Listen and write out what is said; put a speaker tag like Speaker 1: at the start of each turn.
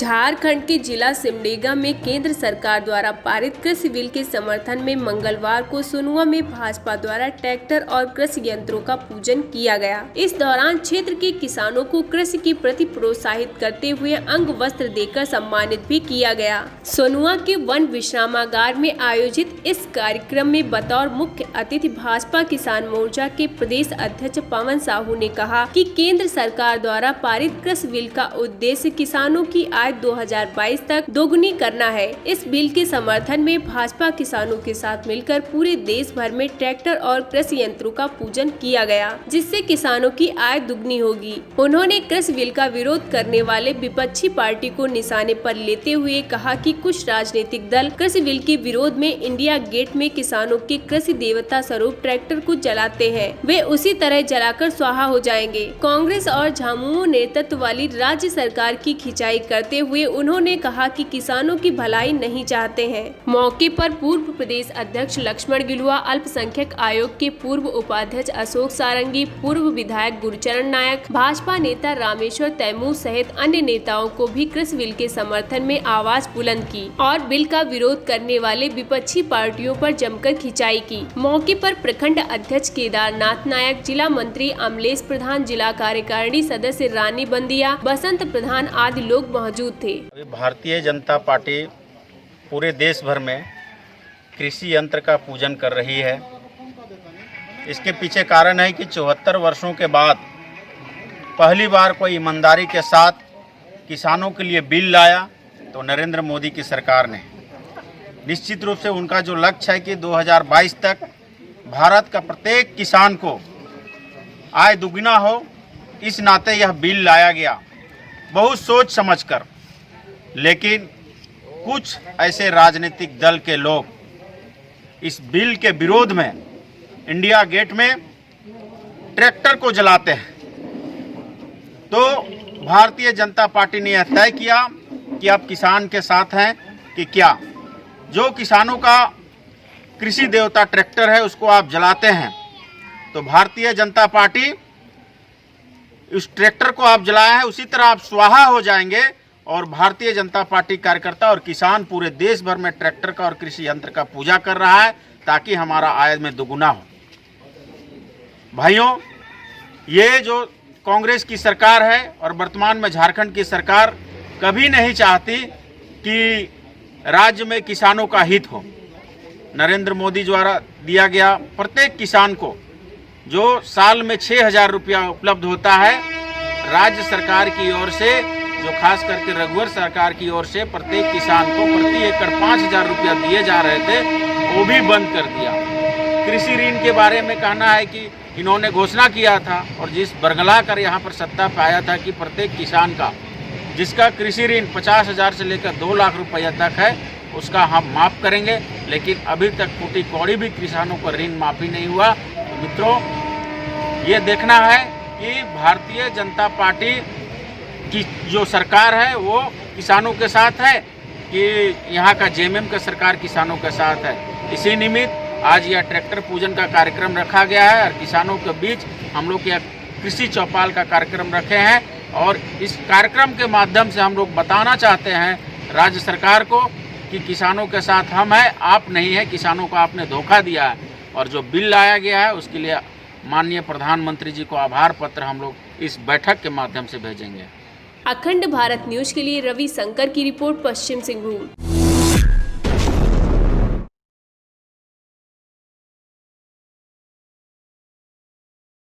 Speaker 1: झारखंड के जिला सिमडेगा में केंद्र सरकार द्वारा पारित कृषि बिल के समर्थन में मंगलवार को सोनुआ में भाजपा द्वारा ट्रैक्टर और कृषि यंत्रों का पूजन किया गया। इस दौरान क्षेत्र के किसानों को कृषि के प्रति प्रोत्साहित करते हुए अंग वस्त्र देकर सम्मानित भी किया गया। सोनुआ के वन विश्रामागार में आयोजित इस कार्यक्रम में बतौर मुख्य अतिथि भाजपा किसान मोर्चा के प्रदेश अध्यक्ष पवन साहू ने कहा कि केंद्र सरकार द्वारा पारित कृषि बिल का उद्देश्य किसानों की आय 2022 तक दोगुनी करना है। इस बिल के समर्थन में भाजपा किसानों के साथ मिलकर पूरे देश भर में ट्रैक्टर और कृषि यंत्रों का पूजन किया गया, जिससे किसानों की आय दुगनी होगी। उन्होंने कृषि बिल का विरोध करने वाले विपक्षी पार्टी को निशाने पर लेते हुए कहा कि कुछ राजनीतिक दल कृषि बिल के विरोध में इंडिया गेट में किसानों के कृषि देवता स्वरूप ट्रैक्टर को जलाते हैं, वे उसी तरह जलाकर स्वाहा हो जाएंगे। कांग्रेस और झामुमो नेतृत्व वाली राज्य सरकार की खिंचाई करते हुए उन्होंने कहा कि किसानों की भलाई नहीं चाहते हैं। मौके पर पूर्व प्रदेश अध्यक्ष लक्ष्मण गिलुआ, अल्पसंख्यक आयोग के पूर्व उपाध्यक्ष अशोक सारंगी, पूर्व विधायक गुरुचरण नायक, भाजपा नेता रामेश्वर तैमूर सहित अन्य नेताओं को भी कृषि बिल के समर्थन में आवाज बुलंद की और बिल का विरोध करने वाले विपक्षी पार्टियों पर जमकर खिंचाई की। मौके पर प्रखंड अध्यक्ष केदारनाथ नायक, जिला मंत्री अमलेश प्रधान, जिला कार्यकारिणी सदस्य रानी बंदिया, बसंत प्रधान आदि लोग मौजूद थे।
Speaker 2: भारतीय जनता पार्टी पूरे देश भर में कृषि यंत्र का पूजन कर रही है। इसके पीछे कारण है कि 74 वर्षों के बाद पहली बार कोई ईमानदारी के साथ किसानों के लिए बिल लाया तो नरेंद्र मोदी की सरकार ने। निश्चित रूप से उनका जो लक्ष्य है कि 2022 तक भारत का प्रत्येक किसान को आय दुगना हो, इस नाते यह बिल लाया गया बहुत सोच समझकर। लेकिन कुछ ऐसे राजनीतिक दल के लोग इस बिल के विरोध में इंडिया गेट में ट्रैक्टर को जलाते हैं। तो भारतीय जनता पार्टी ने यह तय किया कि अब किसान के साथ हैं कि क्या जो किसानों का कृषि देवता ट्रैक्टर है उसको आप जलाते हैं, तो भारतीय जनता पार्टी उस ट्रैक्टर को आप जलाया है उसी तरह आप स्वाहा हो जाएंगे और भारतीय जनता पार्टी कार्यकर्ता और किसान पूरे देश भर में ट्रैक्टर का और कृषि यंत्र का पूजा कर रहा है ताकि हमारा आय में दुगुना हो। भाइयों, ये जो कांग्रेस की सरकार है और वर्तमान में झारखंड की सरकार कभी नहीं चाहती कि राज्य में किसानों का हित हो। नरेंद्र मोदी द्वारा दिया गया प्रत्येक किसान को जो साल में 6,000 रुपया उपलब्ध होता है, राज्य सरकार की ओर से जो खास करके रघुवर सरकार की ओर से प्रत्येक किसान को प्रति एकड़ 5,000 रुपया दिए जा रहे थे, वो भी बंद कर दिया। कृषि ऋण के बारे में कहना है कि इन्होंने घोषणा किया था और जिस बरगला कर यहाँ पर सत्ता पाया था कि प्रत्येक किसान का जिसका कृषि ऋण 50,000 से लेकर 2 लाख रुपया तक है उसका हम माफ़ करेंगे, लेकिन अभी तक फूटी कौड़ी भी किसानों को ऋण माफ़ी नहीं हुआ। तो मित्रों, ये देखना है कि भारतीय जनता पार्टी की जो सरकार है वो किसानों के साथ है कि यहाँ का जेएमएम का सरकार किसानों के साथ है। इसी निमित्त आज यह ट्रैक्टर पूजन का कार्यक्रम रखा गया है और किसानों के बीच हम लोग यह कृषि चौपाल का कार्यक्रम रखे हैं और इस कार्यक्रम के माध्यम से हम लोग बताना चाहते हैं राज्य सरकार को कि किसानों के साथ हम हैं, आप नहीं हैं। किसानों को आपने धोखा दिया है और जो बिल लाया गया है उसके लिए माननीय प्रधानमंत्री जी को आभार पत्र हम लोग इस बैठक के माध्यम से भेजेंगे।
Speaker 1: अखंड भारत न्यूज के लिए रवि शंकर की रिपोर्ट, पश्चिम सिंहभूम।